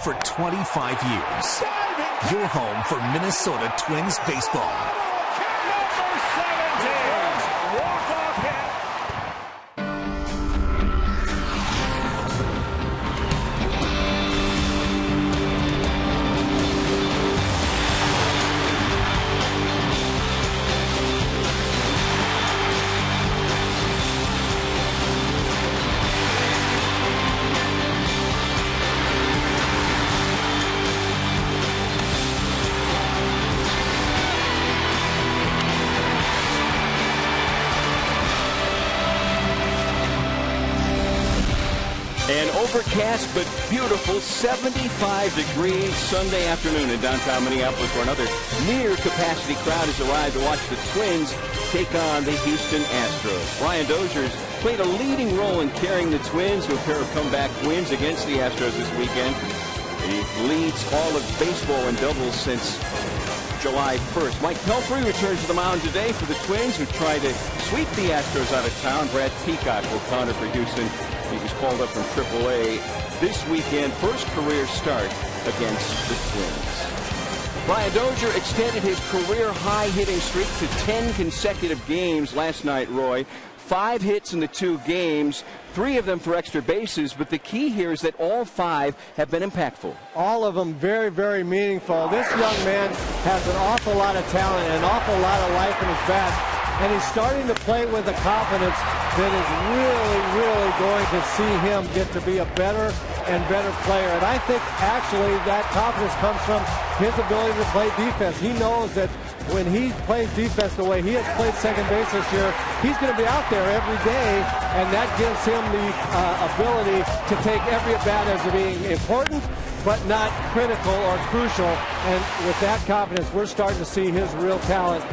for 25 years. Your home for Minnesota Twins baseball. Number 17. Walk-off hit. An overcast but beautiful 75-degree Sunday afternoon in downtown Minneapolis, where another near-capacity crowd has arrived to watch the Twins take on the Houston Astros. Brian Dozier's played a leading role in carrying the Twins to a pair of comeback wins against the Astros this weekend. He leads all of baseball in doubles since July 1st. Mike Pelfrey returns to the mound today for the Twins, who try to sweep the Astros out of town. Brad Peacock will counter for Houston. He was called up from AAA this weekend. First career start against the Twins. Brian Dozier extended his career high hitting streak to 10 consecutive games last night, Roy. 5 hits in the 2 games, 3 of them for extra bases, but the key here is that all 5 have been impactful. All of them very, very meaningful. This young man has an awful lot of talent and an awful lot of life in his bat. And he's starting to play with a confidence that is really going to see him get to be a better and better player. And I think actually that confidence comes from his ability to play defense. He knows that when he plays defense the way he has played second base this year, he's going to be out there every day, and that gives him the ability to take every at-bat as being important, but not critical or crucial. And with that confidence, we're starting to see his real talent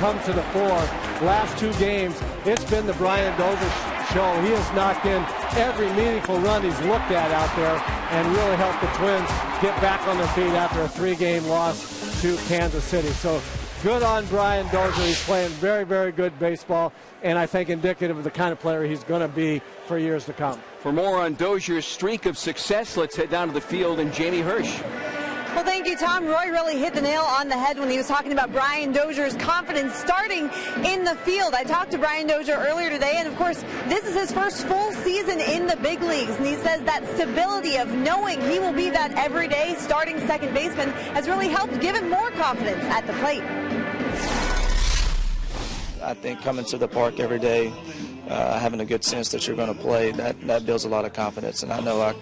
come to the fore. Last 2 games, it's been the Brian Dozier show. He has knocked in every meaningful run he's looked at out there and really helped the Twins get back on their feet after a 3-game loss to Kansas City. So good on Brian Dozier. He's playing very, very good baseball, and I think indicative of the kind of player he's going to be for years to come. For more on Dozier's streak of success, let's head down to the field and Jamie Hirsch. Well, thank you, Tom. Roy really hit the nail on the head when he was talking about Brian Dozier's confidence starting in the field. I talked to Brian Dozier earlier today, and of course, this is his first full season in the big leagues. And he says that stability of knowing he will be that everyday starting second baseman has really helped give him more confidence at the plate. I think coming to the park every day, having a good sense that you're going to play, that builds a lot of confidence. And I know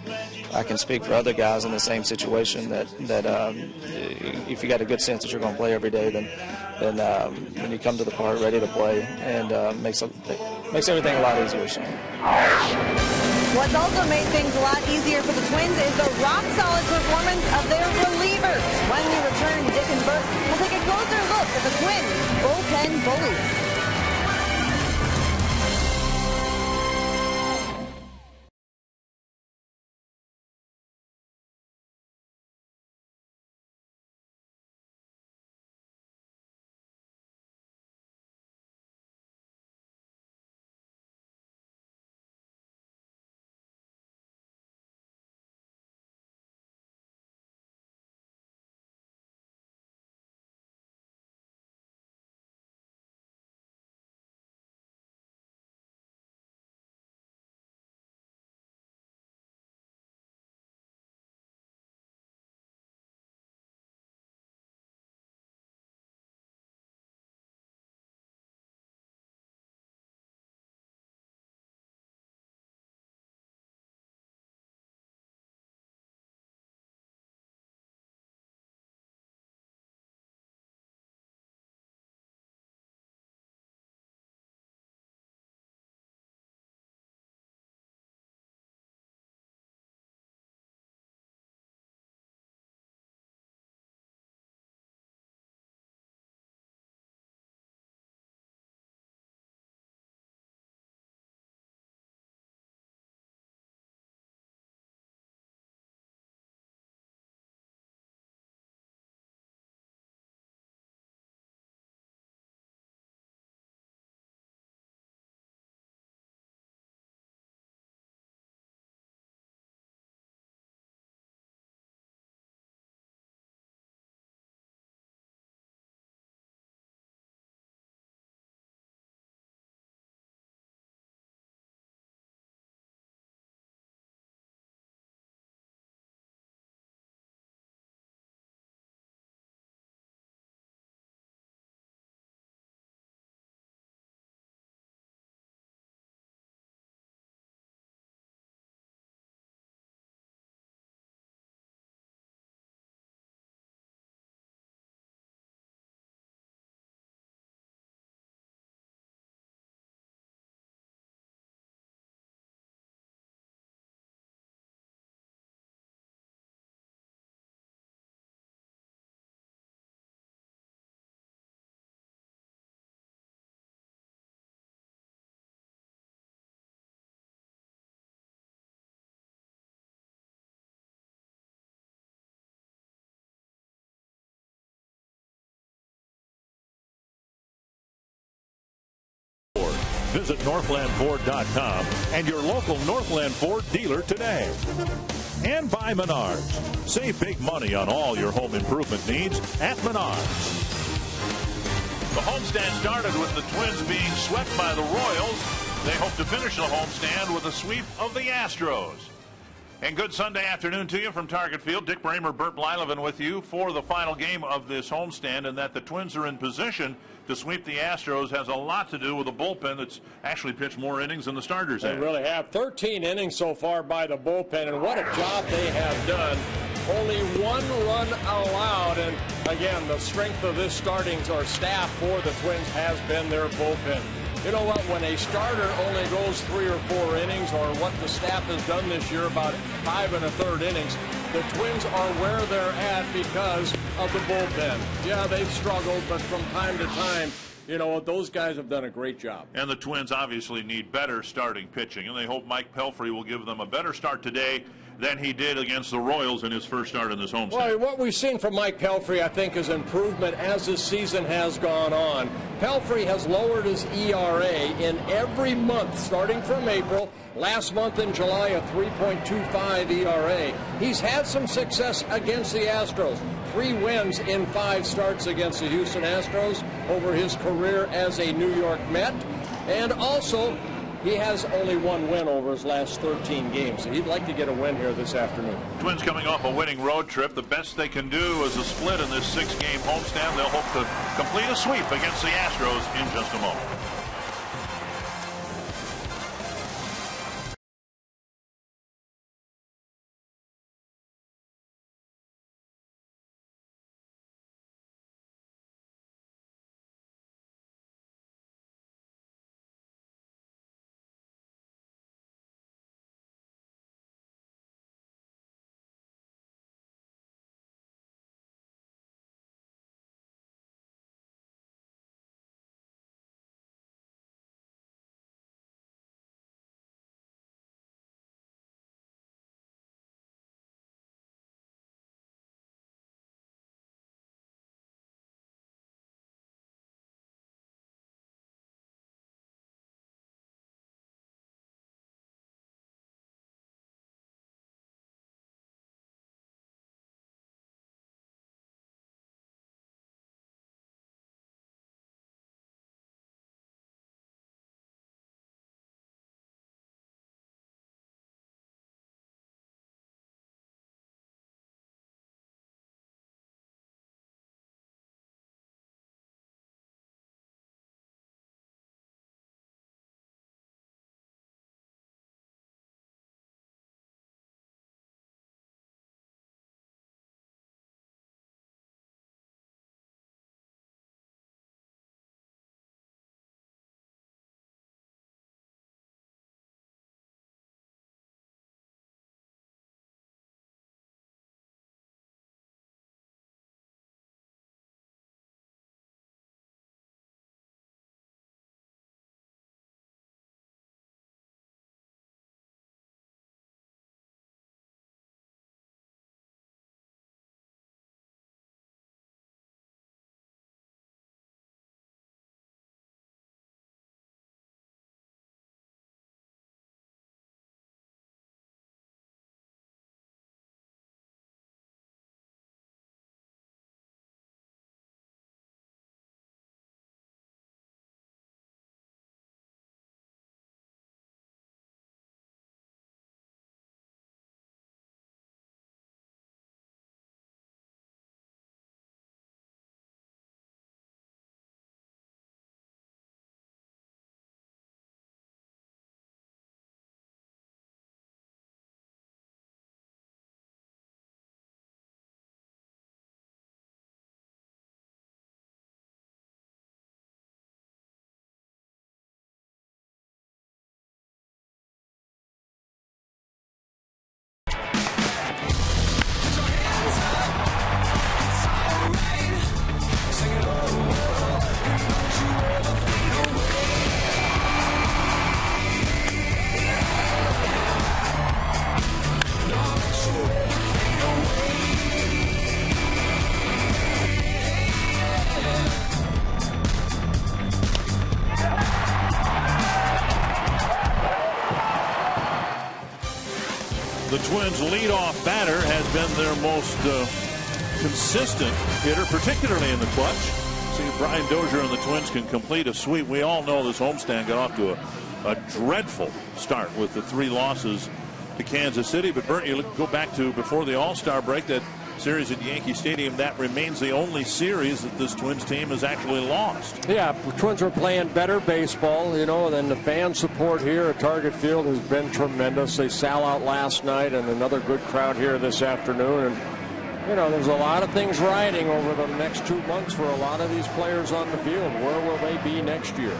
I can speak for other guys in the same situation that if you got a good sense that you're going to play every day, then when you come to the park ready to play, and makes everything a lot easier. So. What's also made things a lot easier for the Twins is the rock-solid performance of their relievers. When we return, Dick and Burke will take a closer look at the Twins' bullpen bullies. Visit NorthlandFord.com and your local Northland Ford dealer today. And by Menards. Save big money on all your home improvement needs at Menards. The homestand started with the Twins being swept by the Royals. They hope to finish the homestand with a sweep of the Astros. And good Sunday afternoon to you from Target Field. Dick Bramer, Burt Blyleven with you for the final game of this homestand, and that the Twins are in position to sweep the Astros has a lot to do with a bullpen that's actually pitched more innings than the starters have. They really have. 13 innings so far by the bullpen, and what a job they have done. Only one run allowed, and again, the strength of this starting or staff for the Twins has been their bullpen. You know what, when a starter only goes 3 or 4 innings, or what the staff has done this year, about 5 1/3 innings, the Twins are where they're at because of the bullpen. Yeah, they've struggled, but from time to time, you know, those guys have done a great job. And the Twins obviously need better starting pitching, and they hope Mike Pelfrey will give them a better start today than he did against the Royals in his first start in this homestand. Well, what we've seen from Mike Pelfrey, I think, is improvement as this season has gone on. Pelfrey has lowered his ERA in every month, starting from April. Last month in July, a 3.25 ERA. He's had some success against the Astros. 3 wins in 5 starts against the Houston Astros over his career as a New York Met. And also, he has only 1 win over his last 13 games. So he'd like to get a win here this afternoon. Twins coming off a winning road trip. The best they can do is a split in this 6-game homestand. They'll hope to complete a sweep against the Astros in just a moment. Twins' leadoff batter has been their most consistent hitter, particularly in the clutch. See if Brian Dozier and the Twins can complete a sweep. We all know this homestand got off to a dreadful start with the 3 losses to Kansas City. But Bert, you go back to before the All-Star break, that series at Yankee Stadium, that remains the only series that this Twins team has actually lost. Yeah, the Twins are playing better baseball, you know, and the fan support here at Target Field has been tremendous. They sell out last night, and another good crowd here this afternoon. And you know, there's a lot of things riding over the next 2 months for a lot of these players on the field. Where will they be next year?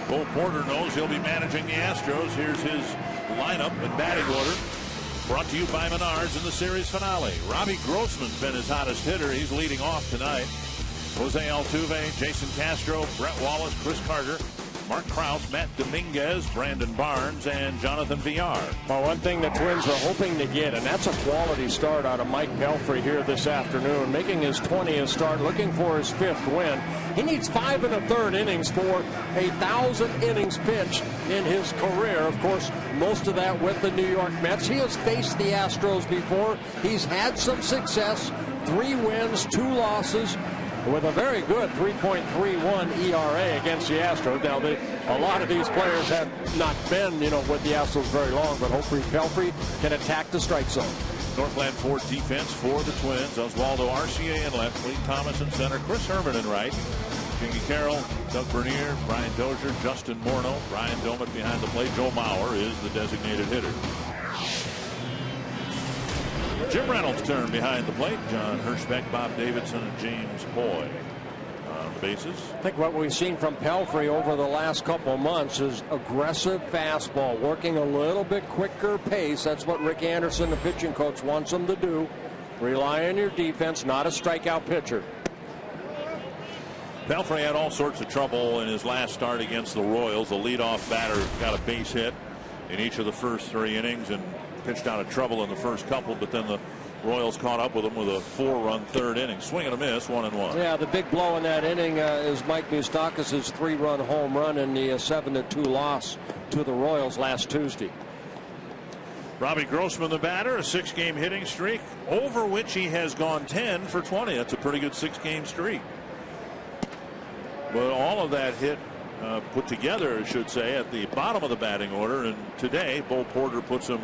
Bo Porter knows he'll be managing the Astros. Here's his lineup and batting order. Brought to you by Menards in the series finale. Robbie Grossman's been his hottest hitter. He's leading off tonight. Jose Altuve, Jason Castro, Brett Wallace, Chris Carter, Mark Krause, Matt Dominguez, Brandon Barnes, and Jonathan Villar. Well, one thing the Twins are hoping to get, and that's a quality start out of Mike Pelfrey here this afternoon, making his 20th start, looking for his 5th win. He needs 5 1/3 innings for 1,000 innings pitched in his career. Of course, most of that with the New York Mets. He has faced the Astros before. He's had some success, 3 wins, 2 losses, with a very good 3.31 ERA against the Astros. Now, a lot of these players have not been, you know, with the Astros very long, but hopefully Pelfrey can attack the strike zone. Northland Ford defense for the Twins. Oswaldo Arcia in left, Lee Thomas in center, Chris Herman in right, Jimmy Carroll, Doug Bernier, Brian Dozier, Justin Morneau, Brian Domet behind the plate. Joe Mauer is the designated hitter. Jim Reynolds' turn behind the plate. John Hirschbeck, Bob Davidson, and James Hoy on the bases. I think what we've seen from Pelfrey over the last couple months is aggressive fastball, working a little bit quicker pace. That's what Rick Anderson, the pitching coach, wants him to do. Rely on your defense, not a strikeout pitcher. Pelfrey had all sorts of trouble in his last start against the Royals. The leadoff batter got a base hit in each of the first 3 innings and pitched out of trouble in the first couple, but then the Royals caught up with him with a 4-run 3rd inning. Swing and a miss, 1-1. Yeah, the big blow in that inning is Mike Moustakas' 3-run home run in the 7-2 loss to the Royals last Tuesday. Robbie Grossman, the batter, a 6-game hitting streak, over which he has gone 10 for 20. That's a pretty good 6-game streak. But all of that hit put together, I should say, at the bottom of the batting order, and today Bo Porter puts him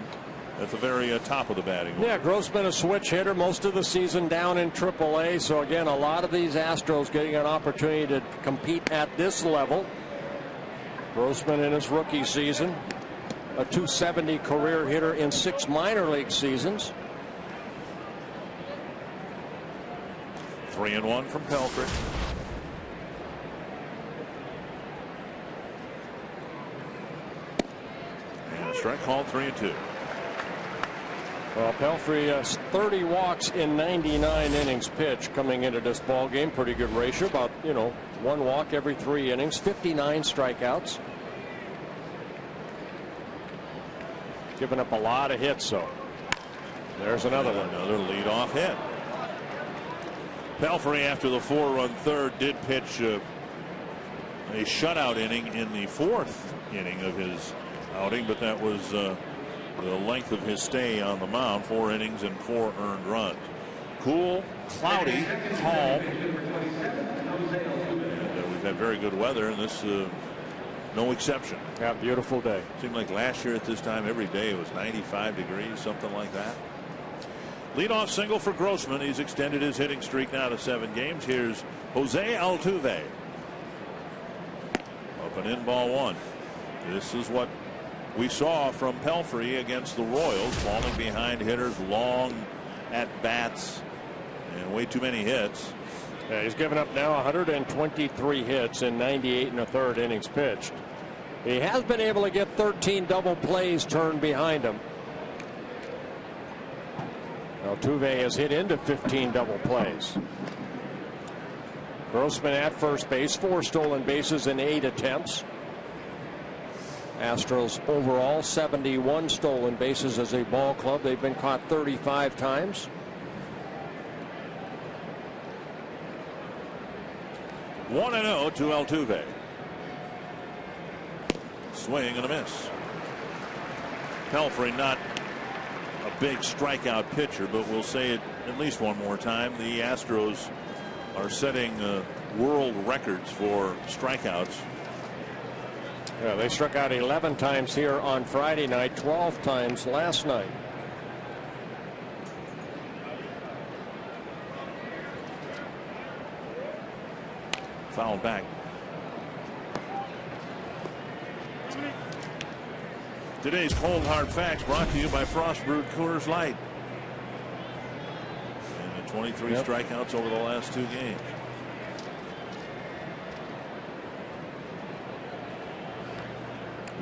at the very top of the batting order. Yeah, Grossman a switch hitter most of the season down in AAA. So again, a lot of these Astros getting an opportunity to compete at this level. Grossman in his rookie season, a .270 career hitter in 6 minor league seasons. 3-1 from Pelfrey. And a strike called, 3-2. Well, Pelfrey has 30 walks in 99 innings pitched coming into this ball game. Pretty good ratio, about 1 walk every 3 innings, 59 strikeouts. Giving up a lot of hits, so there's another one. Another leadoff hit. Pelfrey, after the 4-run 3rd, did pitch a shutout inning in the 4th inning of his outing, but that was the length of his stay on the mound. 4 innings and 4 earned runs. Cool, cloudy, calm, and we've had very good weather, and this no exception. Yeah, beautiful day. Seemed like last year at this time every day it was 95 degrees, something like that. Leadoff single for Grossman. He's extended his hitting streak now to 7 games. Here's Jose Altuve. Up and in, ball 1. This is what we saw from Pelfrey against the Royals, falling behind hitters, long at bats, and way too many hits. Yeah, he's given up now 123 hits in 98 1/3 innings pitched. He has been able to get 13 double plays turned behind him. Altuve has hit into 15 double plays. Grossman at first base, 4 stolen bases in 8 attempts. Astros overall 71 stolen bases as a ball club. They've been caught 35 times. One and 0 to Altuve. Swing and a miss. Pelfrey not a big strikeout pitcher, but we'll say it at least one more time. The Astros are setting world records for strikeouts. Yeah, they struck out 11 times here on Friday night, 12 times last night. Foul back. Today's Cold Hard Facts brought to you by Frost Brewed Coors Light. And the 23 strikeouts over the last 2 games.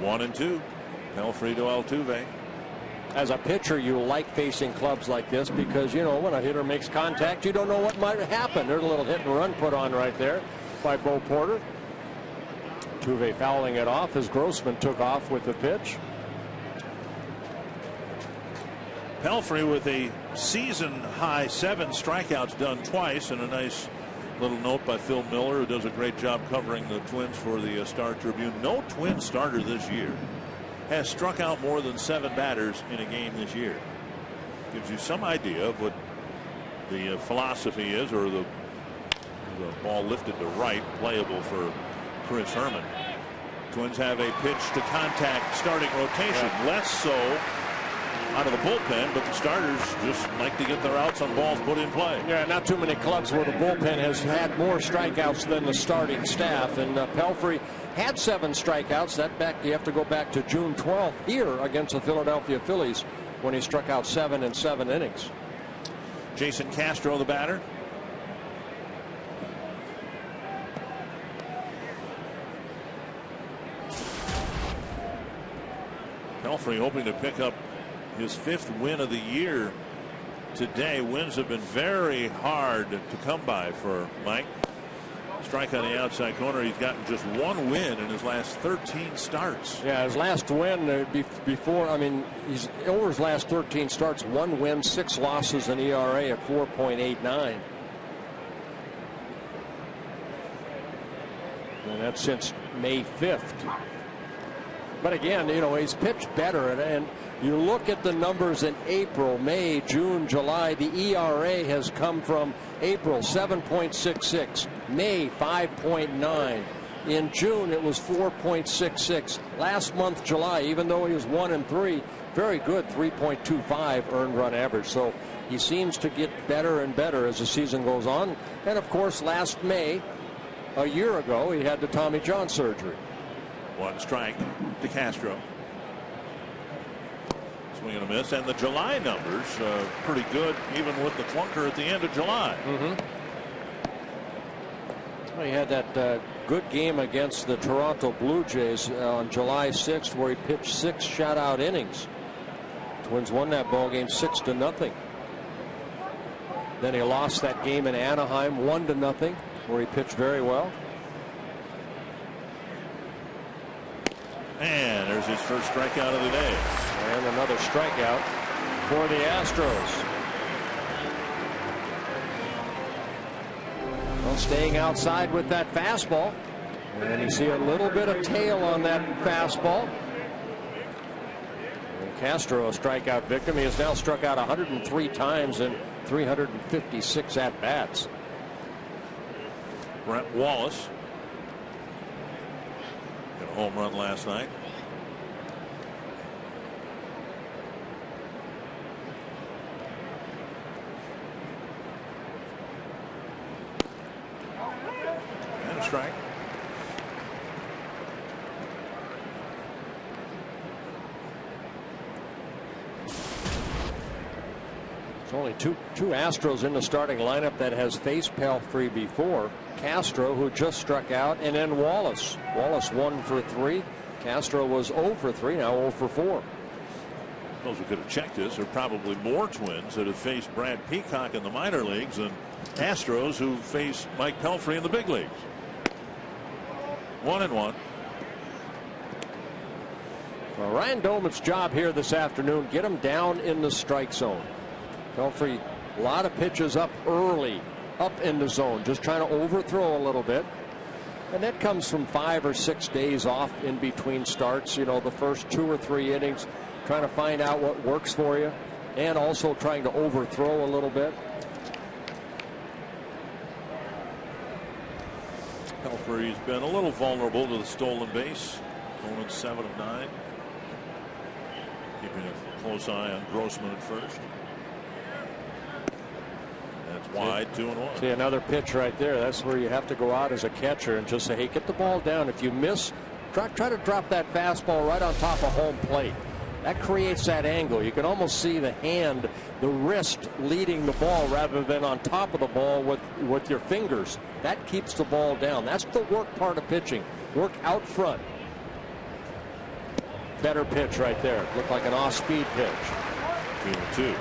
One and two. Pelfrey to Altuve. As a pitcher, you like facing clubs like this because, you know, when a hitter makes contact, you don't know what might happen. There's a little hit and run put on right there by Bo Porter. Altuve fouling it off as Grossman took off with the pitch. Pelfrey with a season high 7 strikeouts done twice, and a nice little note by Phil Miller, who does a great job covering the Twins for the Star Tribune. No Twin starter this year has struck out more than 7 batters in a game this year. Gives you some idea of what the philosophy is, or the ball lifted to right, playable for Chris Herman. Twins have a pitch to contact starting rotation, less so out of the bullpen, but the starters just like to get their outs on balls put in play. Yeah, not too many clubs where the bullpen has had more strikeouts than the starting staff, and Pelfrey had 7 strikeouts. You have to go back to June 12th here against the Philadelphia Phillies when he struck out 7 in 7 innings. Jason Castro, the batter. Pelfrey hoping to pick up his 5th win of the year today. Wins have been very hard to come by for Mike. Strike on the outside corner. He's gotten just 1 win in his last 13 starts. Yeah, his last win before, I mean, he's over his last 13 starts, 1 win, 6 losses, an ERA of 4.89. And that's since May 5th. But again, you know, he's pitched better, and you look at the numbers in April, May, June, July. The ERA has come from April 7.66, May 5.9. In June it was 4.66. Last month, July, even though he was 1-3, very good, 3.25 earned run average. So he seems to get better and better as the season goes on. And of course, last May, a year ago, he had the Tommy John surgery. 1 strike to Castro. Swing and a miss, and the July numbers pretty good, even with the clunker at the end of July. Well, he had that good game against the Toronto Blue Jays on July 6th, where he pitched 6 shutout innings. Twins won that ball game 6-0. Then he lost that game in Anaheim 1-0, where he pitched very well. And there's his first strikeout of the day. And another strikeout for the Astros. Well, staying outside with that fastball. And you see a little bit of tail on that fastball. And Castro, a strikeout victim. He has now struck out 103 times in 356 at-bats. Brett Wallace got a home run last night. And a strike. There's only two Astros in the starting lineup that has faced Pelfrey before. Castro, who just struck out, and then Wallace. Wallace 1 for 3. Castro was 0 for 3, now 0 for 4. Suppose we could have checked this. There are probably more Twins that have faced Brad Peacock in the minor leagues than Astros who faced Mike Pelfrey in the big leagues. 1-1. Well, Ryan Doman's job here this afternoon, get him down in the strike zone. Pelfrey, a lot of pitches up early, up in the zone, just trying to overthrow a little bit. And that comes from 5 or 6 days off in between starts. You know, the first 2 or 3 innings, trying to find out what works for you. and also trying to overthrow a little bit. Pelfrey's been a little vulnerable to the stolen base. Only 7 of 9. Keeping a close eye on Grossman at first. That's wide, 2-1. See, another pitch right there. That's where you have to go out as a catcher and just say, hey, get the ball down. If you miss, try to drop that fastball right on top of home plate. That creates that angle. You can almost see the hand, the wrist leading the ball rather than on top of the ball with your fingers. That keeps the ball down. That's the work part of pitching. Work out front. Better pitch right there. Looked like an off-speed pitch. 2-2.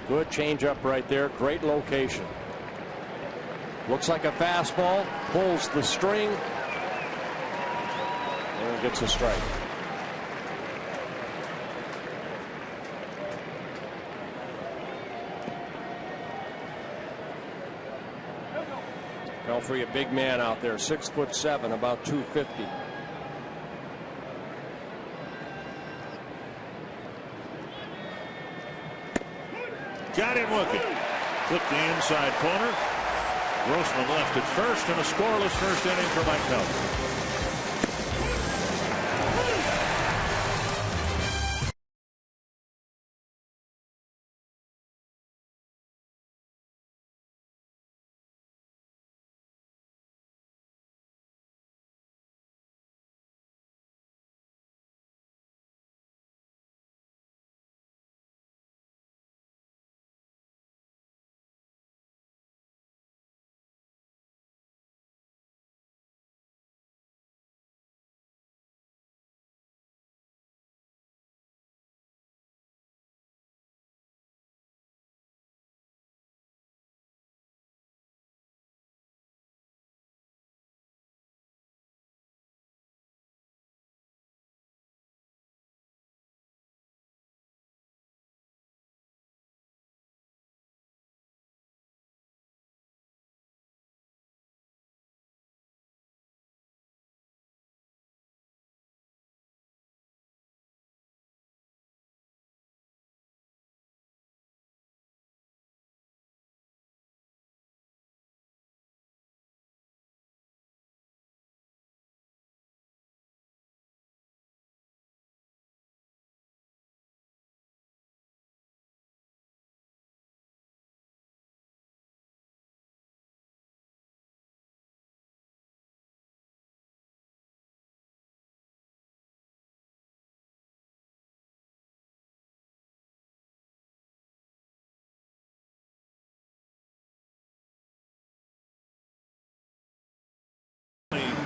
Good changeup right there. Great location. Looks like a fastball. Pulls the string. And gets a strike. Pelfrey, a big man out there, 6'7", about 250. Got him looking. Clipped the inside corner. Grossman left at first, and a scoreless first inning for Mike Pelfrey.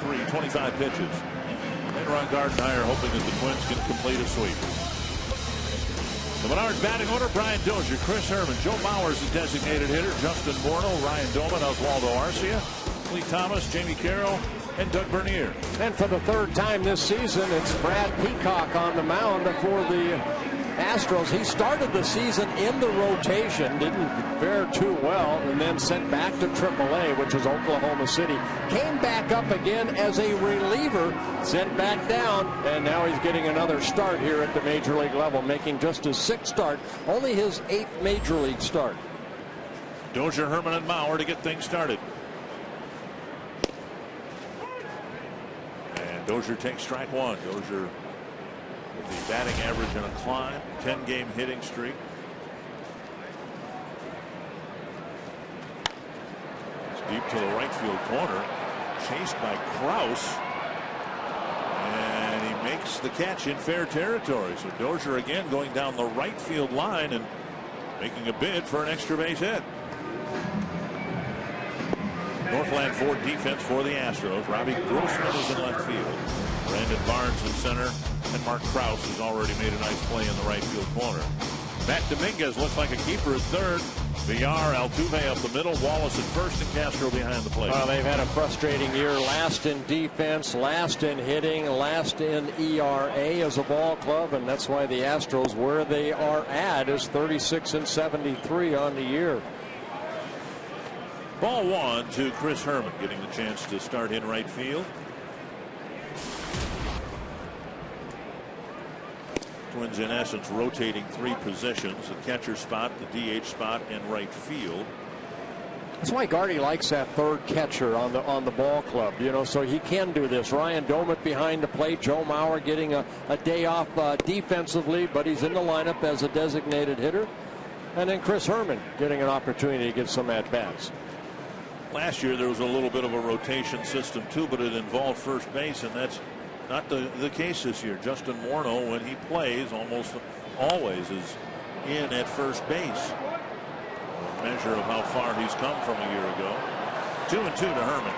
Three, 25 pitches. And Ron Gardenhire hoping that the Twins can complete a sweep. The Menards batting order: Brian Dozier, Chris Herman, Joe Mauer's the designated hitter, Justin Morneau, Ryan Doman, Oswaldo Arcia, Lee Thomas, Jamie Carroll, and Doug Bernier. And for the third time this season, it's Brad Peacock on the mound for the Astros. He started the season in the rotation, didn't fare too well, and then sent back to AAA, which is Oklahoma City. Came back up again as a reliever, sent back down, and now he's getting another start here at the major league level, making just his 6th start, only his 8th major league start. Dozier, Herman, and Mauer to get things started. And Dozier takes strike one. Dozier with the batting average in a climb, 10-game hitting streak. It's deep to the right field corner, chased by Kraus, and he makes the catch in fair territory. So Dozier again going down the right field line and making a bid for an extra base hit. Northland Ford defense for the Astros. Robbie Grossman is in left field. Brandon Barnes in center. And Mark Kraus has already made a nice play in the right field corner. Matt Dominguez looks like a keeper at third. Villar, Altuve up the middle. Wallace at first, and Castro behind the plate. Well, they've had a frustrating year. Last in defense, last in hitting, last in ERA as a ball club. And that's why the Astros, where they are at, is 36-73 on the year. Ball one to Chris Herman, getting the chance to start in right field. Twins, in essence, rotating 3 positions: the catcher spot, the DH spot, and right field. That's why Gardy likes that third catcher on the ball club, you know, so he can do this. Ryan Domit behind the plate. Joe Mauer getting a day off defensively, but he's in the lineup as a designated hitter. And then Chris Herman getting an opportunity to get some at-bats. Last year there was a little bit of a rotation system too, but it involved first base, and that's not the case this year. Justin Morneau, when he plays, almost always is in at first base. A measure of how far he's come from a year ago. 2-2 to Herman.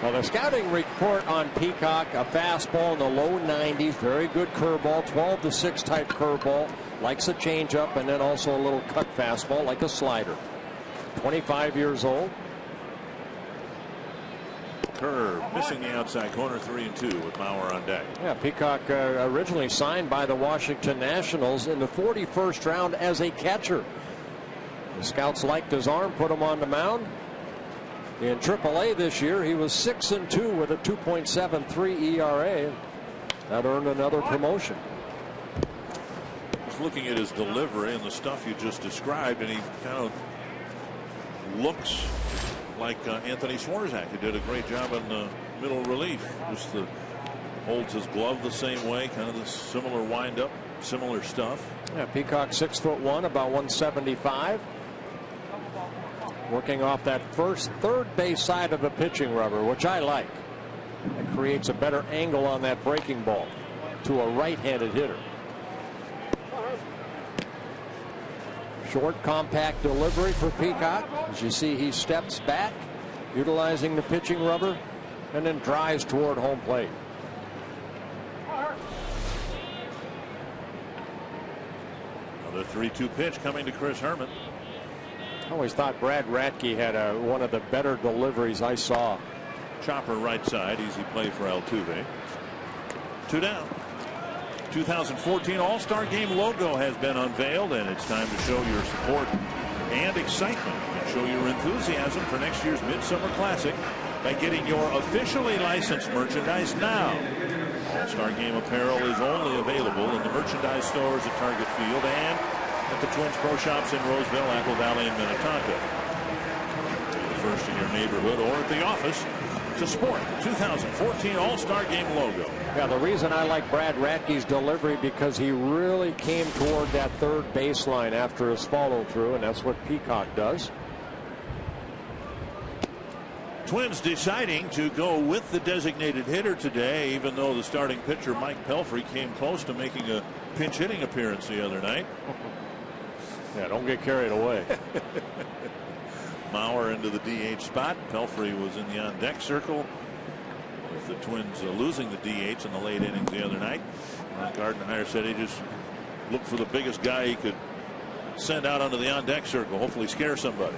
Well, the scouting report on Peacock: a fastball in the low 90s, very good curveball, 12-6 type curveball, likes a changeup, and then also a little cut fastball like a slider. 25 years old. Curve missing the outside corner. 3-2 with Mauer on deck. Yeah, Peacock originally signed by the Washington Nationals in the 41st round as a catcher. The scouts liked his arm, put him on the mound. In AAA this year, he was 6-2 with a 2.73 ERA. That earned another promotion. Just looking at his delivery and the stuff you just described, and he kind of looks like Anthony Swarzak, who did a great job in the middle relief. Just holds his glove the same way, kind of the similar windup, similar stuff. Yeah, Peacock 6'1", about 175. Working off that third base side of the pitching rubber, which I like. It creates a better angle on that breaking ball to a right-handed hitter. Short, compact delivery for Peacock. As you see, he steps back, utilizing the pitching rubber, and then drives toward home plate. Another 3-2 pitch coming to Chris Herman. I always thought Brad Radke had one of the better deliveries I saw. Chopper right side, easy play for Altuve. 2 down. 2014 All-Star Game logo has been unveiled, and it's time to show your support and excitement and show your enthusiasm for next year's Midsummer Classic by getting your officially licensed merchandise now. All-Star Game apparel is only available in the merchandise stores at Target Field and at the Twins Pro Shops in Roseville, Apple Valley, and Minnetonka. The first in your neighborhood or at the office to sport 2014 All-Star Game logo. Yeah, the reason I like Brad Radke's delivery, because he really came toward that third baseline after his follow-through, and that's what Peacock does. Twins deciding to go with the designated hitter today, even though the starting pitcher Mike Pelfrey came close to making a pinch hitting appearance the other night. Yeah, don't get carried away. Mauer into the DH spot. Pelfrey was in the on-deck circle with the Twins losing the DH in the late innings the other night. Gardenhire said he just looked for the biggest guy he could send out onto the on-deck circle, hopefully scare somebody.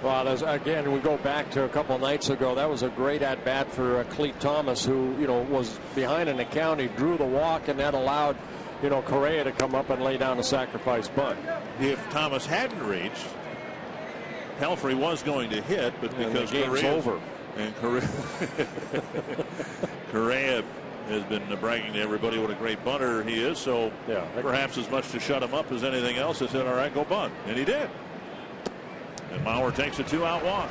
Well, again, we go back to a couple nights ago. That was a great at-bat for Clete Thomas, who, you know, was behind an account. He drew the walk, and that allowed, you know, Correa to come up and lay down a sacrifice bunt. If Thomas hadn't reached, Pelfrey was going to hit, but because the game's over. And Correa has been bragging to everybody what a great bunter he is, so yeah, perhaps as much to shut him up as anything else, he said, all right, go bunt. And he did. And Mauer takes a 2-out walk.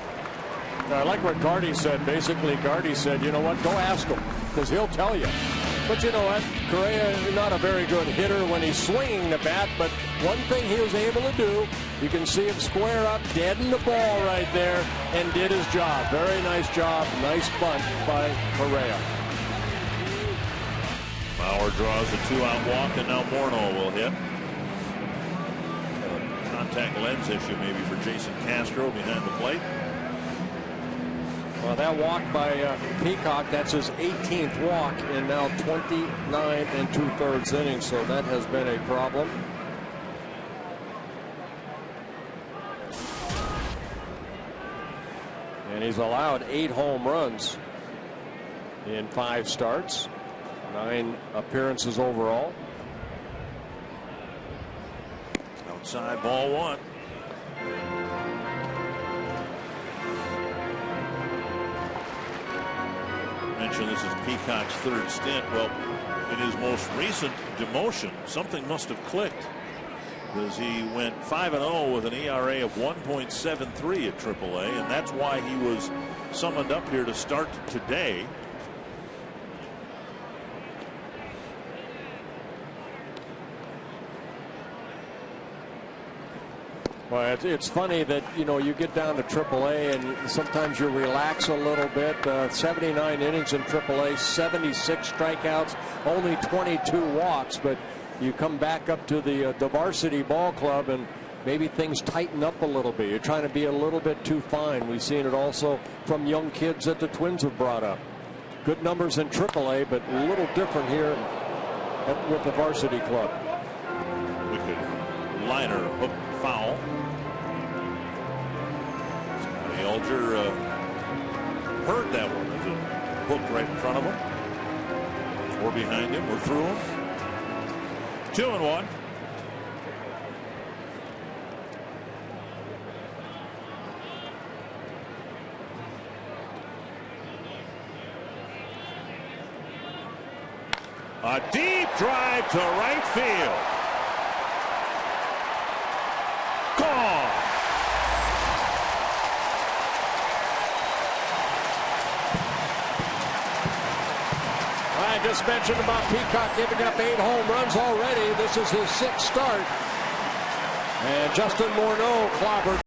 I like what Gardy said. Basically, Gardy said, you know what, go ask him, because he'll tell you. But you know what, Correa is not a very good hitter when he's swinging the bat, but one thing he was able to do, you can see him square up, deaden the ball right there, and did his job. Very nice job. Nice bunt by Correa. Mauer draws a 2-out walk, and now Morneau will hit. Contact lens issue maybe for Jason Castro behind the plate. Well, that walk by Peacock, that's his 18th walk in now 29 2/3 innings, so that has been a problem. And he's allowed 8 home runs in 5 starts, 9 appearances overall. Outside, ball 1. mentioned this is Peacock's third stint. Well, in his most recent demotion, something must have clicked, because he went 5-0 with an ERA of 1.73 at AAA, and that's why he was summoned up here to start today. Well, it's funny that, you know, you get down to AAA and sometimes you relax a little bit. 79 innings in AAA, 76 strikeouts, only 22 walks. But you come back up to the varsity ball club and maybe things tighten up a little bit. You're trying to be a little bit too fine. We've seen it also from young kids that the Twins have brought up. Good numbers in AAA, but a little different here with the varsity club. Wicked liner, hook, foul. Alger heard that one as it hooked right in front of him, or behind him, or through him. 2-1. A deep drive to right field. Gone. I just mentioned about Peacock giving up 8 home runs already. This is his 6th start. And Justin Morneau clobbered